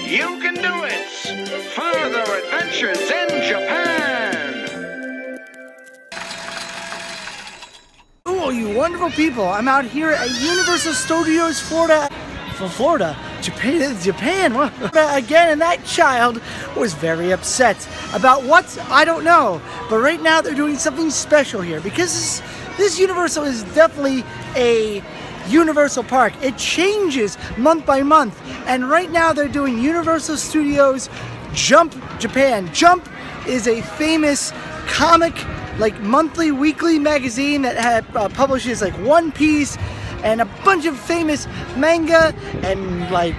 Yukendoit's Further Adventures in Japan. Oh, you wonderful people. I'm out here at Universal Studios, Florida. Japan. Well, again, and that child was very upset about what? I don't know. But right now they're doing something special here because this Universal is definitely a Universal Park. It changes month by month. And right now they're doing Universal Studios Jump Japan. Jump is a famous comic, like monthly, weekly magazine that publishes like One Piece and a bunch of famous manga and like,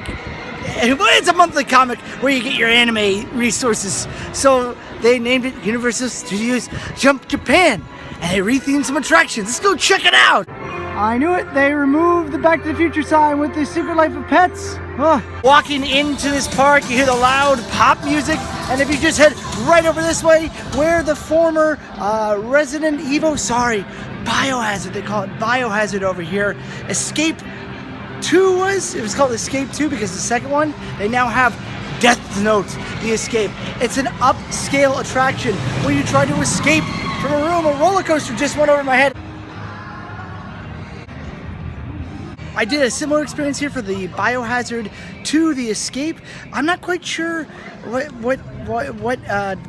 it's a monthly comic where you get your anime resources. So they named it Universal Studios Jump Japan and they rethemed some attractions. Let's go check it out. I knew it. They removed the Back to the Future sign with the Secret Life of Pets. Walking into this park, you hear the loud pop music, and if you just head right over this way, where the former Resident Evil, Biohazard, they call it Biohazard over here. Escape 2 it was called Escape 2 because the second one, they now have Death Note, the Escape. It's an upscale attraction where you try to escape from a room. A roller coaster just went over my head. I did a similar experience here for the Biohazard 2, the Escape. I'm not quite sure what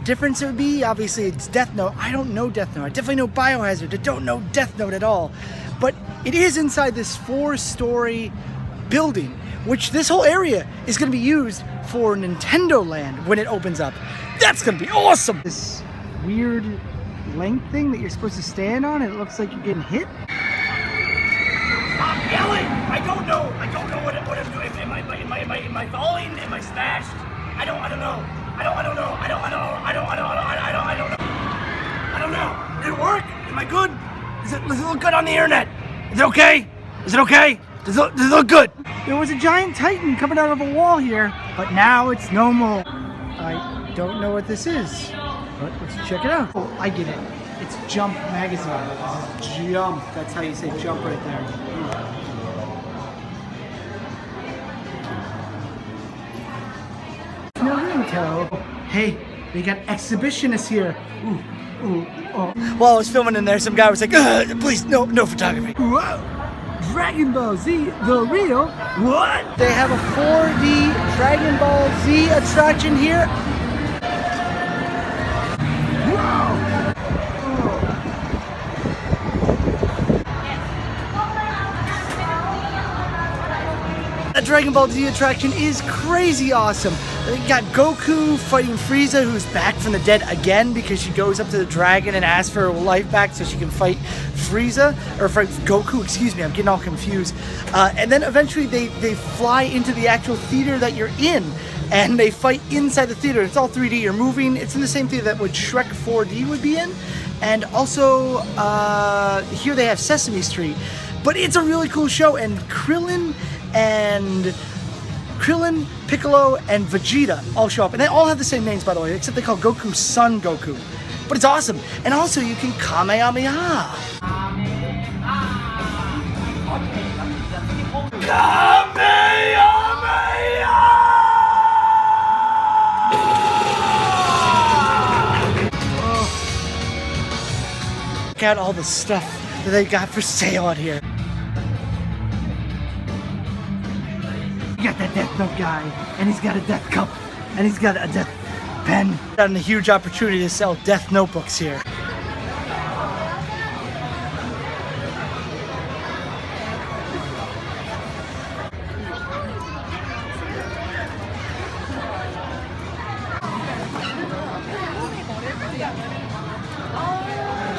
difference it would be. Obviously, it's Death Note. I don't know Death Note. I definitely know Biohazard. I don't know Death Note at all. But it is inside this 4-story building, which this whole area is going to be used for Nintendo Land when it opens up. That's going to be awesome. This weird length thing that you're supposed to stand on, it looks like you're getting hit. Stop yelling! I don't know what I'm doing. Am I falling? Am I smashed? I don't know. I don't know. Did it work? Am I good? Does it look good on the internet? Is it okay? Does it look good? There was a giant titan coming out of a wall here, but now it's no more. I don't know what this is, but let's check it out. Oh, I get it. It's Jump magazine. This is Jump. That's how you say Jump right there. Naruto. Hey, we got exhibitionists here. While I was filming in there, some guy was like, please, no photography. Whoa. Dragon Ball Z, the real. What? They have a 4D Dragon Ball Z attraction here. That Dragon Ball Z attraction is crazy awesome. You got Goku fighting Frieza, who's back from the dead again because she goes up to the dragon and asks for her life back so she can fight Frieza, or fight Goku, excuse me, I'm getting all confused. And then eventually they fly into the actual theater that you're in, and they fight inside the theater. It's all 3D, you're moving. It's in the same theater that what Shrek 4D would be in. And also, here they have Sesame Street. But it's a really cool show, and Krillin, Piccolo, and Vegeta all show up. And they all have the same names, by the way, except they call Goku Son Goku. But it's awesome. And also, you can Kamehameha. Check out all the stuff that they got for sale out here. You got that Death Note guy, and he's got a Death Cup, and he's got a Death Pen. Got a huge opportunity to sell Death Notebooks here.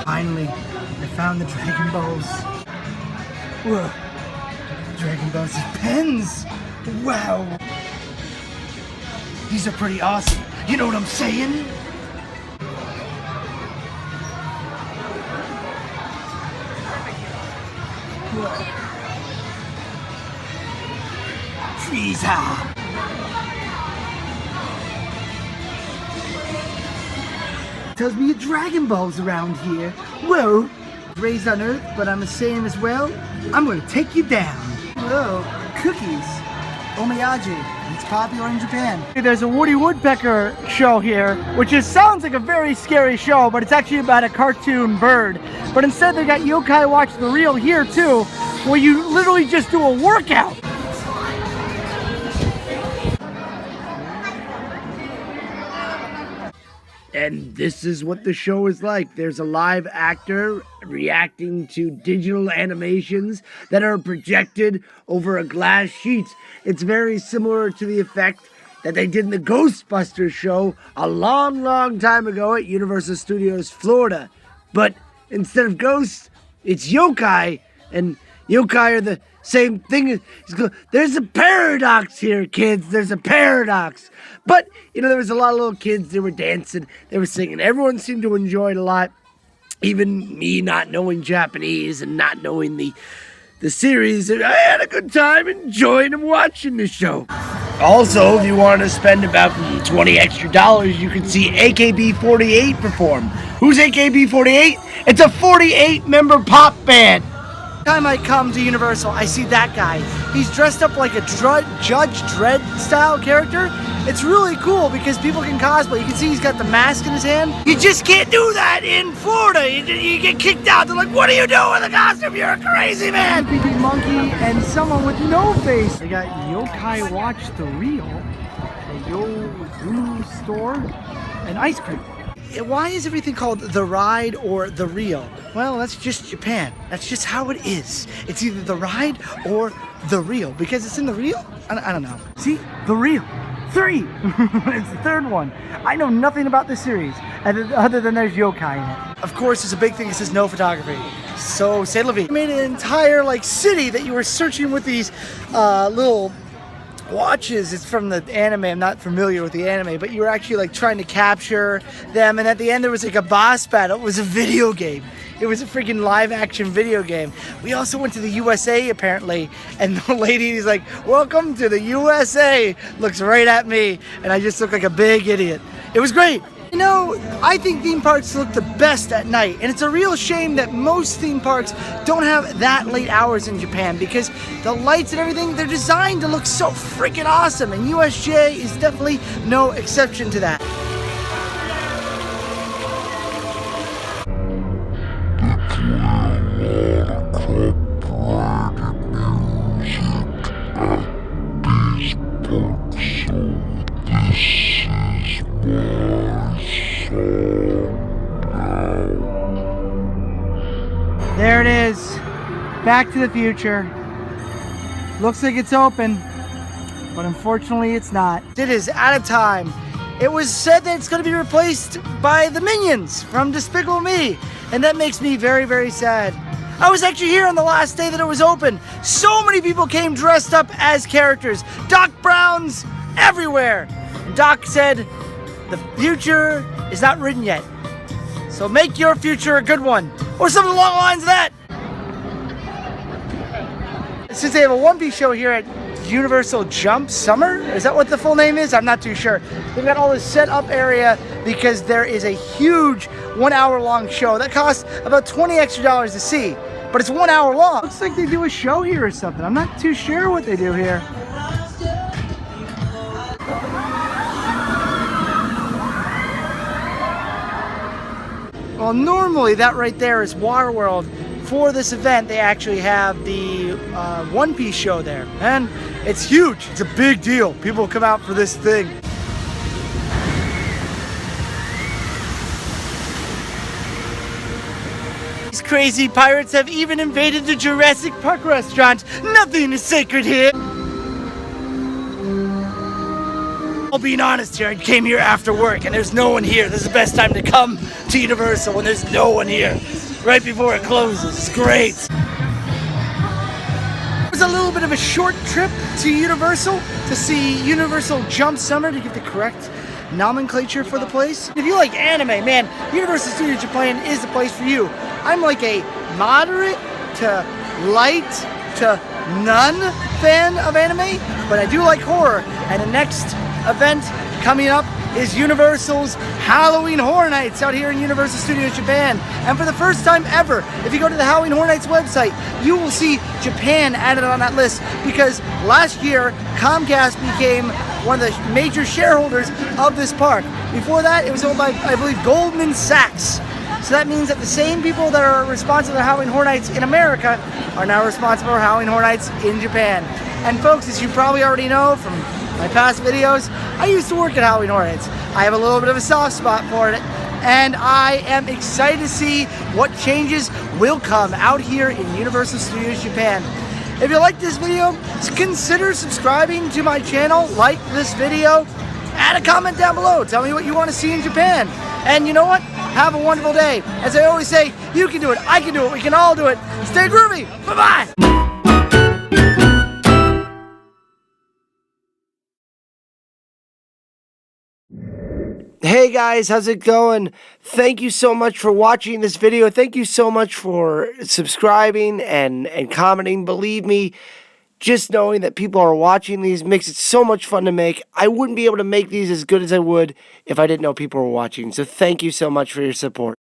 Finally, I found the Dragon Balls. Whoa. Dragon Balls and pens! Wow! These are pretty awesome. You know what I'm saying? Whoa. Frieza! Tells me a Dragon Ball's around here. Whoa! Raised on Earth, but I'm a Saiyan as well. I'm gonna take you down. Whoa, cookies. omayaji. It's popular in Japan. There's a Woody Woodpecker show here, which sounds like a very scary show, but it's actually about a cartoon bird. But instead they got Yokai Watch the Real here too, where you literally just do a workout. And this is what the show is like. There's a live actor reacting to digital animations that are projected over a glass sheet. It's very similar to the effect that they did in the Ghostbusters show a long, long time ago at Universal Studios Florida. But instead of ghosts, it's yokai, and yokai are the same thing. There's a paradox here, kids. There's a paradox. But, you know, there was a lot of little kids. They were dancing. They were singing. Everyone seemed to enjoy it a lot. Even me not knowing Japanese and not knowing the series. I had a good time enjoying and watching the show. Also, if you want to spend about $20 extra, you can see AKB48 perform. Who's AKB48? It's a 48-member pop band. Time I come to Universal, I see that guy. He's dressed up like a Judge Dredd style character. It's really cool because people can cosplay. You can see he's got the mask in his hand. You just can't do that in Florida. You get kicked out. They're like, what are you doing with the costume? You're a crazy man. Creepy monkey and someone with no face. They got Yokai Watch the Real, a Yo-Zoo store, and ice cream. Why is everything called The Ride or The Real? Well, that's just Japan. That's just how it is. It's either The Ride or The Real. Because it's in The Real? I don't know. See? The Real. 3! It's the third one. I know nothing about this series, other than there's yokai in it. Of course, there's a big thing that says no photography. So, c'est la vie. I made an entire, city that you were searching with these little watches. It's from the anime. I'm not familiar with the anime, but you were actually trying to capture them, and at the end there was a boss battle. It was a video game. It was a freaking live action video game. We also went to the USA apparently, and the lady is like, welcome to the USA, looks right at me, and I just look like a big idiot. It was great. You know, I think theme parks look the best at night, and it's a real shame that most theme parks don't have that late hours in Japan, because the lights and everything, they're designed to look so freaking awesome, and USJ is definitely no exception to that. There it is, Back to the Future. Looks like it's open, but unfortunately it's not. It is out of time. It was said that it's going to be replaced by the Minions from Despicable Me, and that makes me very, very sad. I was actually here on the last day that it was open. So many people came dressed up as characters. Doc Brown's everywhere. And Doc said, the future is not written yet. So make your future a good one. Or something along the lines of that. Since they have a One Piece show here at Universal Jump Summer, is that what the full name is? I'm not too sure. They've got all this set up area because there is a huge 1 hour long show that costs about $20 extra to see, but it's 1 hour long. Looks like they do a show here or something. I'm not too sure what they do here. Well, normally that right there is Waterworld. For this event, they actually have the One Piece show there, and it's huge. It's a big deal. People come out for this thing. These crazy pirates have even invaded the Jurassic Park restaurant. Nothing is sacred here. I'll be honest here, I came here after work and there's no one here. This is the best time to come to Universal when there's no one here. Right before it closes. It's great. It was a little bit of a short trip to Universal to see Universal Jump Summer, to get the correct nomenclature for the place. If you like anime, man, Universal Studios Japan is the place for you. I'm like a moderate to light to none fan of anime, but I do like horror, and the next event Coming up is Universal's Halloween Horror Nights out here in Universal Studios Japan. And for the first time ever, if you go to the Halloween Horror Nights website, you will see Japan added on that list because last year, Comcast became one of the major shareholders of this park. Before that, it was owned by, I believe, Goldman Sachs. So that means that the same people that are responsible for Halloween Horror Nights in America are now responsible for Halloween Horror Nights in Japan. And folks, as you probably already know from my past videos, I used to work at Halloween Horror Nights. I have a little bit of a soft spot for it, and I am excited to see what changes will come out here in Universal Studios Japan. If you like this video, consider subscribing to my channel, like this video, add a comment down below, tell me what you want to see in Japan. And you know what? Have a wonderful day. As I always say, you can do it, I can do it, we can all do it. Stay groovy. Bye-bye. Hey guys, how's it going? Thank you so much for watching this video. Thank you so much for subscribing and commenting. Believe me, just knowing that people are watching these makes it so much fun to make. I wouldn't be able to make these as good as I would if I didn't know people were watching. So thank you so much for your support.